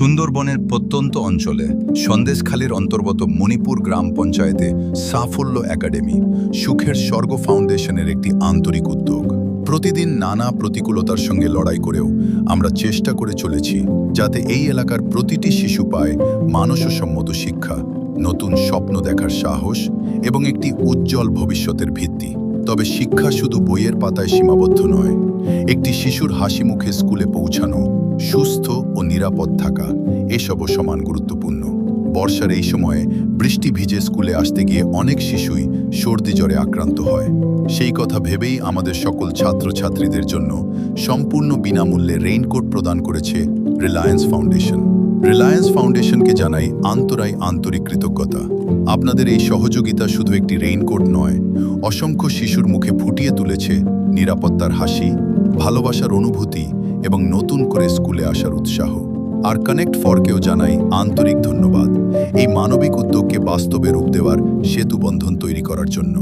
সুন্দরবনের প্রত্যন্ত অঞ্চলে সন্দেশখালীর অন্তর্গত মণিপুর গ্রাম পঞ্চায়েতে সাফল্য একাডেমি সুখের স্বর্গ ফাউন্ডেশনের একটি আন্তরিক উদ্যোগ। প্রতিদিন নানা প্রতিকূলতার সঙ্গে লড়াই করেও আমরা চেষ্টা করে চলেছি যাতে এই এলাকার প্রতিটি শিশু পায় মানসসম্মত শিক্ষা, নতুন স্বপ্ন দেখার সাহস এবং একটি উজ্জ্বল ভবিষ্যতের ভিত্তি। তবে শিক্ষা শুধু বইয়ের পাতায় সীমাবদ্ধ নয়। একটি শিশুর হাসি মুখে স্কুলে পৌঁছানো, সুস্থ ও নিরাপদ থাকা এসবও সমান গুরুত্বপূর্ণ। বর্ষার এই সময়ে বৃষ্টি ভিজে স্কুলে আসতে গিয়ে অনেক শিশুই সর্দি জ্বরে আক্রান্ত হয়। সেই কথা ভেবেই আমাদের সকল ছাত্রছাত্রীদের জন্য সম্পূর্ণ বিনামূল্যে রেইনকোট প্রদান করেছে রিলায়েন্স ফাউন্ডেশন। রিলায়েন্স ফাউন্ডেশনকে জানাই আন্তরিক কৃতজ্ঞতা। আপনাদের এই সহযোগিতা শুধু একটি রেইনকোট নয়, অসংখ্য শিশুর মুখে ফুটিয়ে তুলেছে নিরাপত্তার হাসি, ভালোবাসার অনুভূতি এবং নতুন করে স্কুলে আসার উৎসাহ। আর কানেক্ট ফরকেও জানাই আন্তরিক ধন্যবাদ, এই মানবিক উদ্যোগকে বাস্তবে রূপ দেওয়ার সেতুবন্ধন তৈরি করার জন্য।